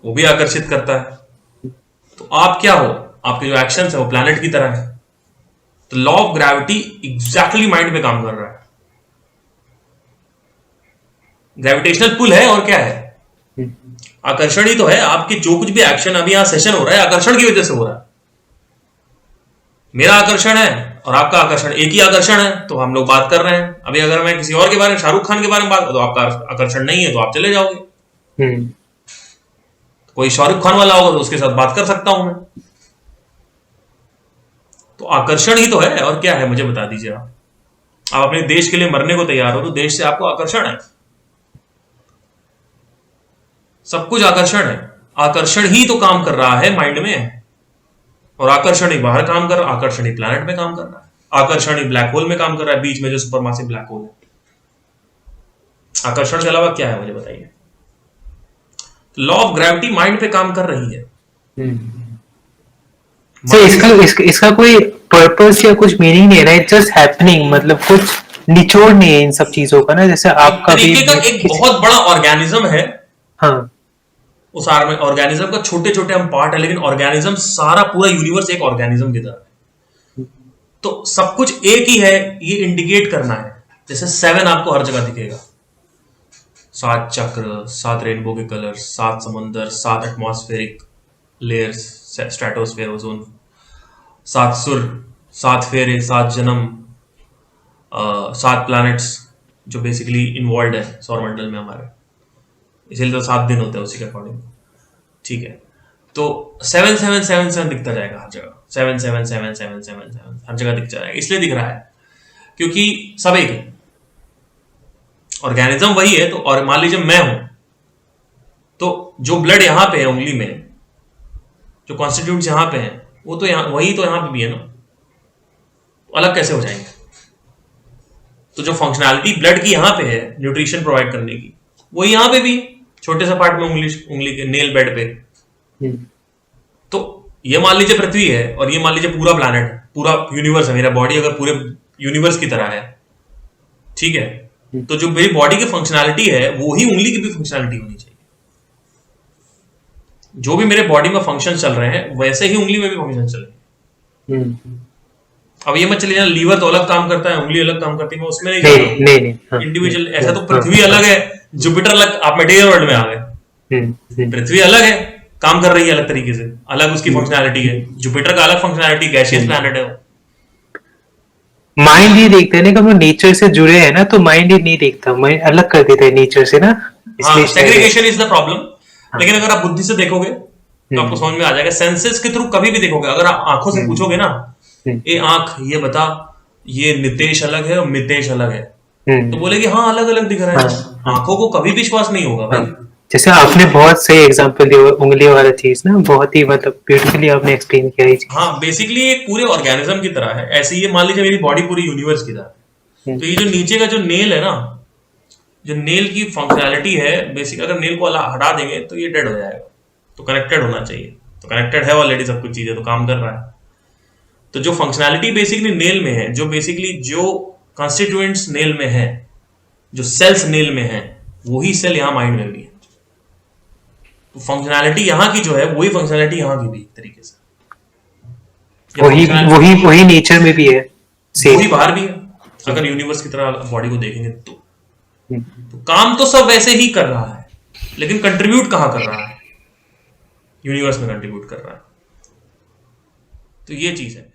वो भी आकर्षित करता है। तो आप क्या हो? आपके जो एक्शंस है वो प्लैनेट की तरह है। तो law of gravity exactly mind पे काम कर रहा है। ग्रेविटेशनल पुल है और क्या है? आकर्षण ही तो है। आपके जो कुछ भी एक्शन, अभी यहां सेशन हो रहा है आकर्षण की वजह से हो रहा है। मेरा आकर्षण है और आपका आकर्षण एक ही आकर्षण है, तो हम लोग बात कर रहे हैं। अभी अगर मैं किसी और के बारे में, शाहरुख खान के बारे में बात करूं तो आपका आकर्षण नहीं है तो आप चले जाओगे। कोई शाहरुख खान वाला होगा तो उसके साथ बात कर सकता हूं मैं। तो आकर्षण ही तो है और क्या है, मुझे बता दीजिए आप। आप अपने देश के लिए मरने को तैयार हो तो देश से आपको आकर्षण है। सब कुछ आकर्षण है। आकर्षण ही तो काम कर रहा है माइंड में, और आकर्षण ही बाहर काम कर रहा है, आकर्षण ही प्लैनेट में काम कर रहा है। आकर्षण ही ब्लैक होल में काम कर रहा है, बीच में जो सुपरमासिव ब्लैक होल है। आकर्षण के अलावा क्या है मुझे बताइए। लॉ ऑफ ग्रेविटी माइंड पे काम कर रही है। सो इसका कोई पर्पस या कुछ मीनिंग नहीं है ना, इट्स जस्ट हैपनिंग, मतलब कुछ निचोड़ नहीं है इन सब चीजों का ना, जैसे एक आपका भी तरीके का एक बहुत बड़ा ऑर्गेनिज्म है। हाँ उस ऑर्गेनिज्म का छोटे छोटे हम पार्ट है, लेकिन ऑर्गेनिज्म सारा पूरा यूनिवर्स एक ऑर्गेनिज्म की तरह है। तो सब कुछ एक ही है, ये इंडिकेट करना है। जैसे 7 आपको हर जगह दिखेगा, 7 चक्र, 7 रेनबो के कलर्स, 7 समंदर, 7 एटमॉस्फेरिक लेयर्स, स्ट्रेटोस्फेयर, ओजोन, 7 सुर, 7 फेरे, 7 जन्म, 7 प्लैनेट्स जो बेसिकली इन्वॉल्व है सौरमंडल में हमारे, इसीलिए तो 7 दिन होते हैं उसी के अकॉर्डिंग। ठीक है, तो 7 दिखता जाएगा हर जगह, 7 हर जगह दिख जाएगा। इसलिए दिख रहा है क्योंकि सब एक है, ऑर्गेनिज्म वही है। तो और मान लीजिए मैं हूं, तो जो ब्लड यहां पे है उंगली में, जो कॉन्स्टिट्यूट्स यहां पे हैं, वो तो यहां वही तो यहां पे भी है ना, अलग कैसे हो जाएंगे? तो जो फंक्शनैलिटी ब्लड की यहां पे है न्यूट्रिशन प्रोवाइड करने की, वो यहां पे भी छोटे से पार्ट में उंगली के नेल बेड पे। तो ये मान लीजिए पृथ्वी है और ये मान लीजिए पूरा प्लैनेट, पूरा यूनिवर्स है। मेरा बॉडी अगर पूरे यूनिवर्स की तरह है, ठीक है, तो जो मेरी बॉडी की फंक्शनैलिटी है वो ही उंगली की भी फंक्शनैलिटी होनी चाहिए। जो भी मेरे बॉडी में फंक्शन चल रहे हैं वैसे ही उंगली में भी फंक्शन चल रहे हैं। अब ये मत चलिए जाना, लीवर तो अलग काम करता है, उंगली अलग काम करती है, मैं उसमें नहीं इंडिविजुअल ऐसा। तो पृथ्वी अलग है, जुपिटर अलग, आप मटेरियल वर्ल्ड में आ गए। पृथ्वी अलग है, काम कर रही है अलग तरीके से, अलग उसकी फंक्शनैलिटी है। जुपिटर का अलग फंक्शनैलिटी, गैसियस प्लैनेट है वो। माइंड ही देखते हैं ना, हम लोग नेचर से जुड़े हैं ना, तो माइंड ही नहीं देखता, माइंड अलग कर देता है नेचर से ना, हाँ, सेग्रीगेशन इज द प्रॉब्लम। लेकिन अगर आप बुद्धि से देखोगे तो आपको समझ में आ जाएगा। सेंसेस के थ्रू कभी भी देखोगे, अगर आप आंखों से पूछोगे ना, ये आंख ये बता, ये नितेश अलग है और मितेश अलग है, तो बोलेगी हाँ अलग अलग दिख रहा है। आंखों को कभी विश्वास नहीं होगा भाई। जैसे आपने बहुत सही एग्जांपल दिया उंगली वाला चीज ना, बहुत ही मतलब ब्यूटीफुली आपने एक्सप्लेन किया ये चीज। हाँ, बेसिकली एक पूरे ऑर्गेनिज्म की तरह है। ऐसे ये मान लीजिए मेरी बॉडी पूरी यूनिवर्स की तरह है। तो ये जो नीचे का जो नेल है ना, जो नेल की फंक्शनैलिटी है, बेसिक अगर नेल को हटा देंगे तो ये डेड हो जाएगा। तो कनेक्टेड होना चाहिए, तो कनेक्टेड है ऑलरेडी, सब कुछ चीजें तो काम कर रहा है। तो जो फंक्शनैलिटी बेसिकली नेल में है, जो बेसिकली जो कॉन्स्टिट्यूएंट्स नेल में है, जो सेल्स नेल में है, वही सेल यहाँ माइंड में भी है। तो फंक्शनैलिटी यहाँ की जो है वही फंक्शनैलिटी यहाँ की भी एक तरीके से, वही नेचर में भी है, वही बाहर भी है। अगर यूनिवर्स की तरह बॉडी को देखेंगे तो काम तो सब वैसे ही कर रहा है, लेकिन कंट्रीब्यूट कहां कर रहा है? यूनिवर्स में कंट्रीब्यूट कर रहा है। तो ये चीज है।